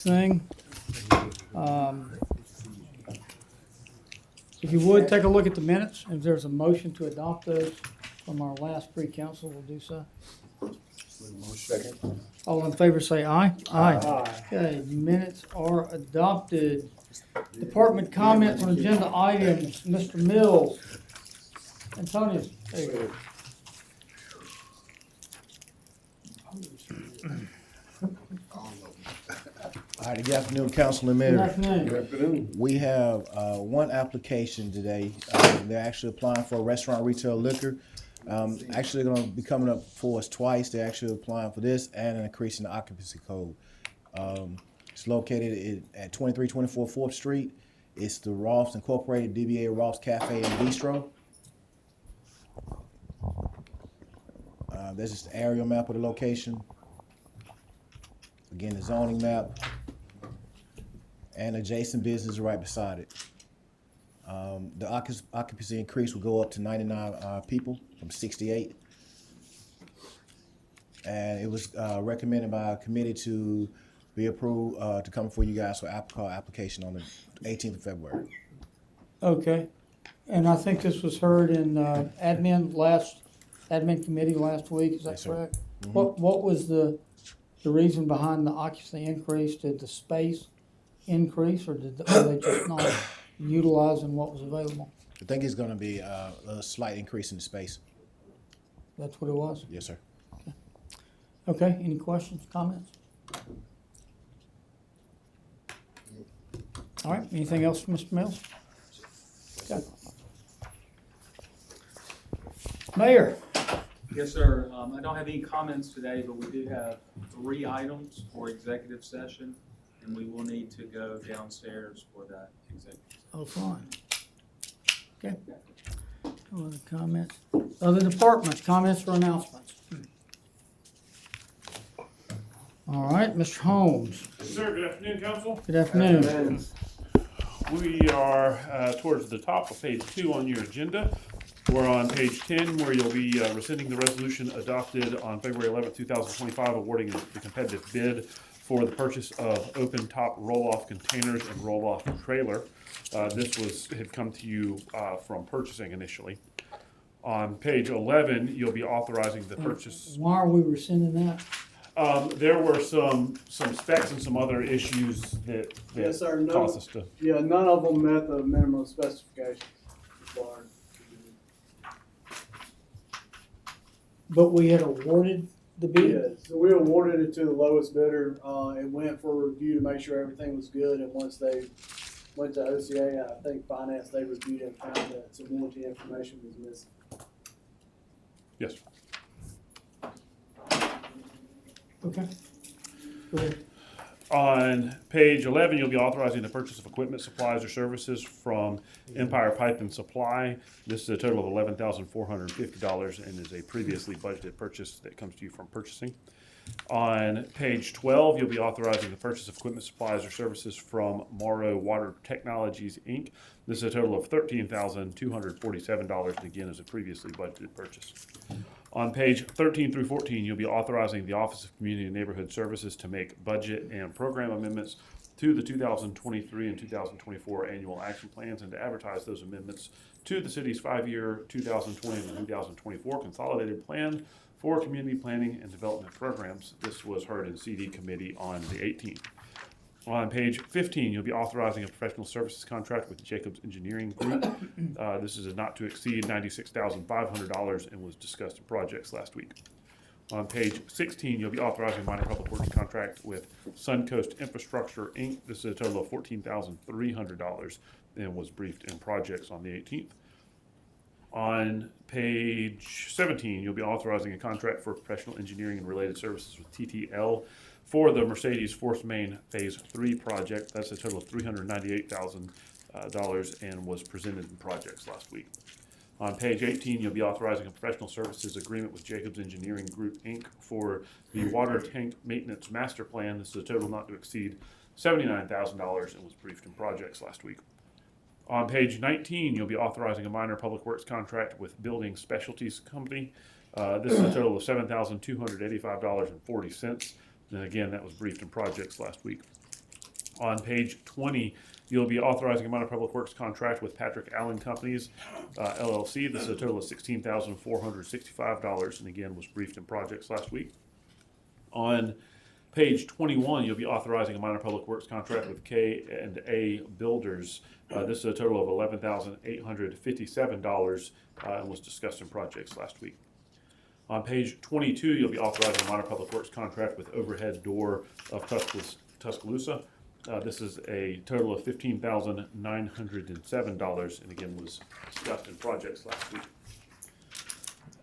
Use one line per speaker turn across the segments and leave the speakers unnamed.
thing. If you would, take a look at the minutes. If there's a motion to adopt those from our last pre-council, we'll do so.
Second.
All in favor say aye.
Aye.
Okay, minutes are adopted. Department comments on agenda items, Mr. Mills. Antonio, there you go.
All right, good afternoon, Council and
Good
Mayor.
afternoon.
We have one application today. They're actually applying for a restaurant retail liquor. Actually going to be coming up for us twice. They're actually applying for this and an increase in the occupancy code. It's located at 2324 4th Street. It's the Ross Incorporated DBA Ross Cafe and Bistro. There's just an aerial map of the location. Again, the zoning map. And adjacent business right beside it. The occupancy increase will go up to 99 people from 68. And it was recommended by a committee to be approved to come before you guys for application on the 18th of February.
Okay, and I think this was heard in admin committee last week, is that
Yes, sir.
correct?
Mhm.
What was the reason behind the occupancy increase? Did the space increase, or were they just not utilizing what was available?
I think it's going to be a slight increase in the space.
That's what it was?
Yes, sir.
Okay, any questions, comments? All right, anything else from Mr. Mills? Okay. Mayor?
Yes, sir. I don't have any comments today, but we do have 3 items for executive session, and we will need to go downstairs for that executive session.
Oh, fine. Okay. No other comments? Other departments, comments or announcements? All right, Mr. Holmes.
Yes, sir. Good afternoon, council.
Good afternoon.
We are towards the top of page 2 on your agenda. We're on page 10, where you'll be rescinding the resolution adopted on February 11th, 2025, awarding the competitive bid for the purchase of open-top roll-off containers and roll-off trailer. This had come to you from purchasing initially. On page 11, you'll be authorizing the purchase.
Why are we rescinding that?
There were some specs and some other issues that
Yes, sir.
caused us to.
Yeah, none of them met the minimum specifications required.
But we had awarded the bid?
Yeah, so we awarded it to the lowest bidder. It went for review to make sure everything was good, and once they went to OCA, I think finance, they reviewed it and found that some warranty information was missing.
Yes.
Okay. Go ahead.
On page 11, you'll be authorizing the purchase of equipment, supplies, or services from Empire Pipe and Supply. This is a total of $11,450 and is a previously budgeted purchase that comes to you from purchasing. On page 12, you'll be authorizing the purchase of equipment, supplies, or services from Morrow Water Technologies, Inc. This is a total of $13,247 and again is a previously budgeted purchase. On page 13 through 14, you'll be authorizing the Office of Community and Neighborhood Services to make budget and program amendments to the 2023 and 2024 annual action plans and to advertise those amendments to the city's 5-year 2020 and 2024 consolidated plan for community planning and development programs. This was heard in CD committee on the 18th. On page 15, you'll be authorizing a professional services contract with Jacobs Engineering Group. This is a not to exceed $96,500 and was discussed in projects last week. On page 16, you'll be authorizing minor public works contract with Suncoast Infrastructure, Inc. This is a total of $14,300 and was briefed in projects on the 18th. On page 17, you'll be authorizing a contract for professional engineering and related services with TTL for the Mercedes Force Main Phase 3 project. That's a total of $398,000 and was presented in projects last week. On page 18, you'll be authorizing a professional services agreement with Jacobs Engineering Group, Inc. for the water tank maintenance master plan. This is a total not to exceed $79,000 and was briefed in projects last week. On page 19, you'll be authorizing a minor public works contract with Building Specialties Company. This is a total of $7,285.40. And again, that was briefed in projects last week. On page 20, you'll be authorizing a minor public works contract with Patrick Allen Companies, LLC. This is a total of $16,465, and again, was briefed in projects last week. On page 21, you'll be authorizing a minor public works contract with K&A Builders. This is a total of $11,857, and was discussed in projects last week. On page 22, you'll be authorizing a minor public works contract with Overhead Door of Tuscaloosa. This is a total of $15,907, and again was discussed in projects last week.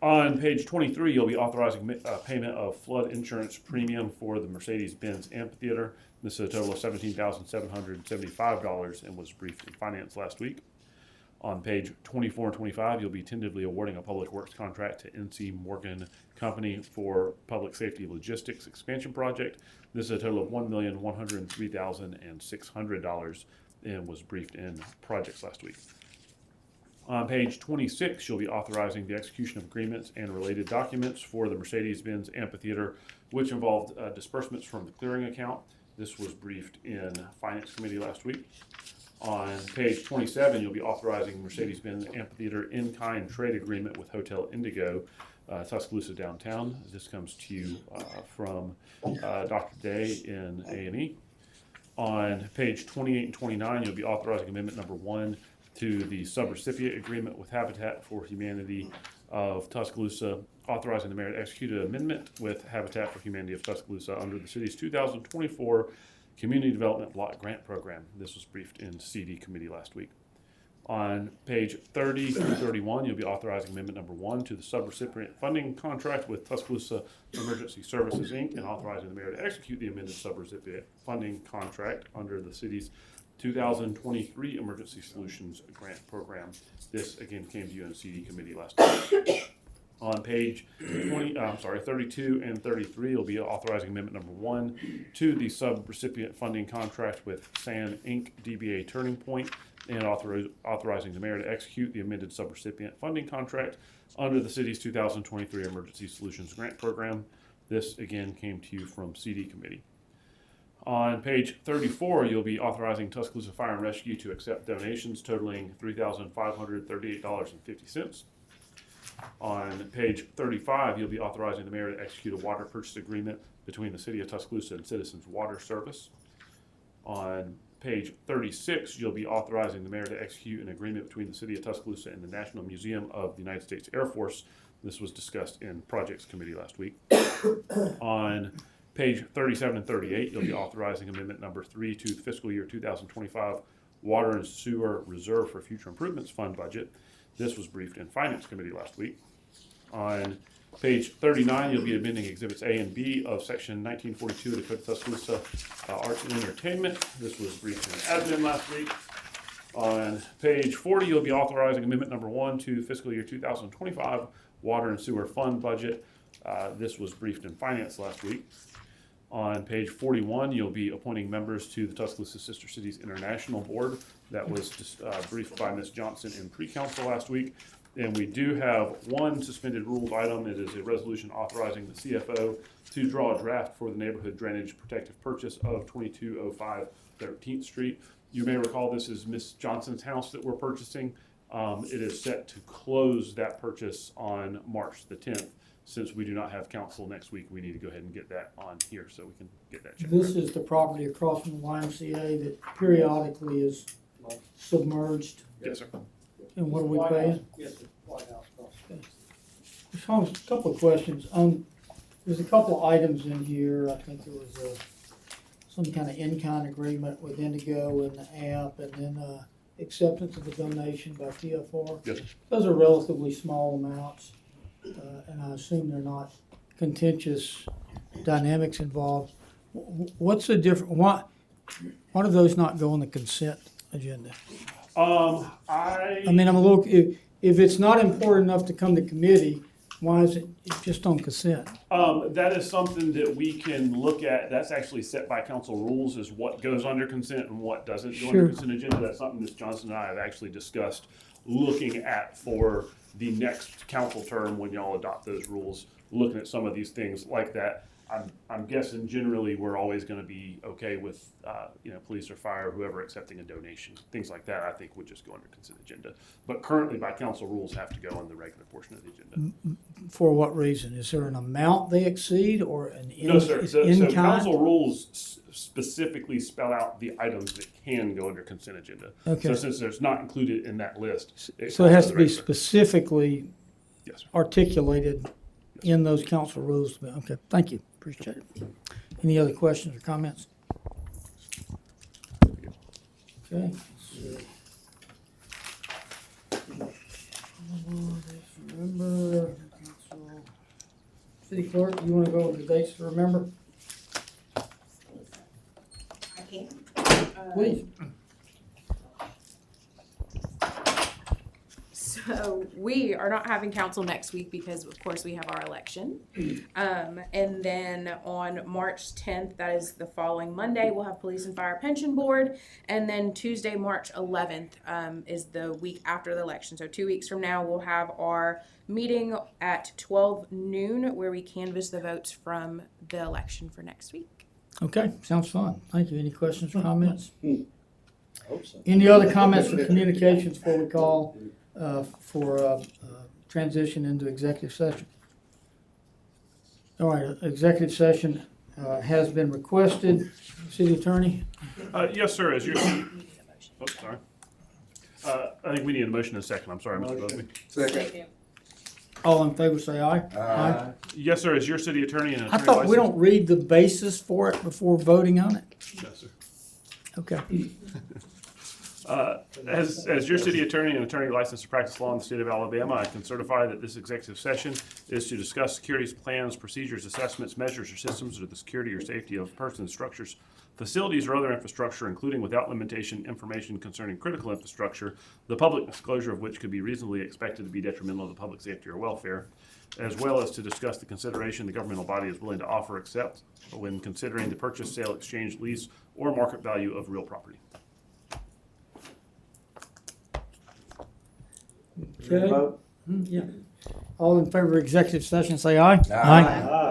On page 23, you'll be authorizing payment of flood insurance premium for the Mercedes-Benz Amphitheater. This is a total of $17,775 and was briefed in finance last week. On page 24 and 25, you'll be tentatively awarding a public works contract to NC Morgan Company for public safety logistics expansion project. This is a total of $1,103,600 and was briefed in projects last week. On page 26, you'll be authorizing the execution of agreements and related documents for the Mercedes-Benz Amphitheater, which involved disbursements from the clearing account. This was briefed in Finance Committee last week. On page 27, you'll be authorizing Mercedes-Benz Amphitheater in-kind trade agreement with Hotel Indigo, Tuscaloosa downtown. This comes to you from Dr. Day in A&E. On page 28 and 29, you'll be authorizing amendment number 1 to the subrecipient agreement with Habitat for Humanity of Tuscaloosa, authorizing the mayor to execute an amendment with Habitat for Humanity of Tuscaloosa under the city's 2024 Community Development Block Grant Program. This was briefed in CD committee last week. On page 30 through 31, you'll be authorizing amendment number 1 to the subrecipient funding contract with Tuscaloosa Emergency Services, Inc., and authorizing the mayor to execute the amended subrecipient funding contract under the city's 2023 Emergency Solutions Grant Program. This again came to you in CD committee last week. On page 32 and 33, you'll be authorizing amendment number 1 to the subrecipient funding contract with SAN Inc., DBA Turning Point, and authorizing the mayor to execute the amended subrecipient funding contract under the city's 2023 Emergency Solutions Grant Program. This again came to you from CD committee. On page 34, you'll be authorizing Tuscaloosa Fire and Rescue to accept donations totaling $3,538.50. On page 35, you'll be authorizing the mayor to execute a water purchase agreement between the city of Tuscaloosa and Citizens Water Service. On page 36, you'll be authorizing the mayor to execute an agreement between the city of Tuscaloosa and the National Museum of the United States Air Force. This was discussed in Projects Committee last week. On page 37 and 38, you'll be authorizing amendment number 3 to the fiscal year 2025 Water and Sewer Reserve for Future Improvements Fund budget. This was briefed in Finance Committee last week. On page 39, you'll be amending Exhibits A and B of Section 1942 of the Code of Tuscaloosa Arts and Entertainment. This was briefed in Admin last week. On page 40, you'll be authorizing amendment number 1 to fiscal year 2025 Water and Sewer Fund budget. This was briefed in Finance last week. On page 41, you'll be appointing members to the Tuscaloosa Sister Cities International Board. That was briefed by Ms. Johnson in pre-council last week. And we do have one suspended rules item. It is a resolution authorizing the CFO to draw a draft for the neighborhood drainage protective purchase of 2205 13th Street. You may recall this is Ms. Johnson's house that we're purchasing. It is set to close that purchase on March the 10th. Since we do not have council next week, we need to go ahead and get that on here so we can get that checked.
This is the property across from the YMCA that periodically is submerged.
Yes, sir.
And what are we paying?
Yes, sir. White House across.
Just a couple of questions. There's a couple of items in here. I think there was some kind of in-kind agreement with Indigo and the app, and then acceptance of a donation by TFR.
Yes.
Those are relatively small amounts, and I assume they're not contentious dynamics involved. What's the difference? Why do those not go on the consent agenda? I mean, I'm a little. If it's not important enough to come to committee, why is it just on consent?
That is something that we can look at. That's actually set by council rules, is what goes under consent and what doesn't go under consent agenda. That's something Ms. Johnson and I have actually discussed looking at for the next council term when y'all adopt those rules, looking at some of these things like that. I'm guessing generally we're always gonna be okay with, police or fire, whoever accepting a donation, things like that, I think would just go under consent agenda. But currently by council rules have to go in the regular portion of the agenda.
For what reason? Is there an amount they exceed or an
No, sir. So
in-kind?
council rules specifically spell out the items that can go under consent agenda.
Okay.
So since there's not included in that list.
So it has
goes
to be
under the regular.
specifically
Yes, sir.
articulated in those council rules. Okay, thank you. Appreciate it. Any other questions or comments? Okay. Remember, City Clerk, you want to go over the dates to remember?
I can.
Please.
So we are not having council next week because of course we have our election. And then on March 10th, that is the following Monday, we'll have Police and Fire Pension Board. And then Tuesday, March 11th, is the week after the election. So 2 weeks from now, we'll have our meeting at 12 noon where we canvass the votes from the election for next week.
Okay, sounds fun. Thank you. Any questions or comments?
Hope so.
Any other comments or communications before we call for transition into executive session? All right, executive session has been requested. City Attorney?
Yes, sir, as your, sorry. I think we need a motion in a second, I'm sorry, Mr. Busby.
Second.
All in favor, say aye.
Aye.
Yes, sir, as your city attorney and
I
attorney
thought we
license.
don't read the basis for it before voting on it.
Yes, sir.
Okay.
As your city attorney and attorney licensed to practice law in the state of Alabama, I can certify that this executive session is to discuss securities plans, procedures, assessments, measures, or systems, or the security or safety of persons, structures, facilities, or other infrastructure, including without limitation information concerning critical infrastructure, the public disclosure of which could be reasonably expected to be detrimental to public safety or welfare, as well as to discuss the consideration the governmental body is willing to offer or accept when considering the purchase, sale, exchange, lease, or market value of real property.
Okay. Yeah. All in favor of executive session, say aye.
Aye.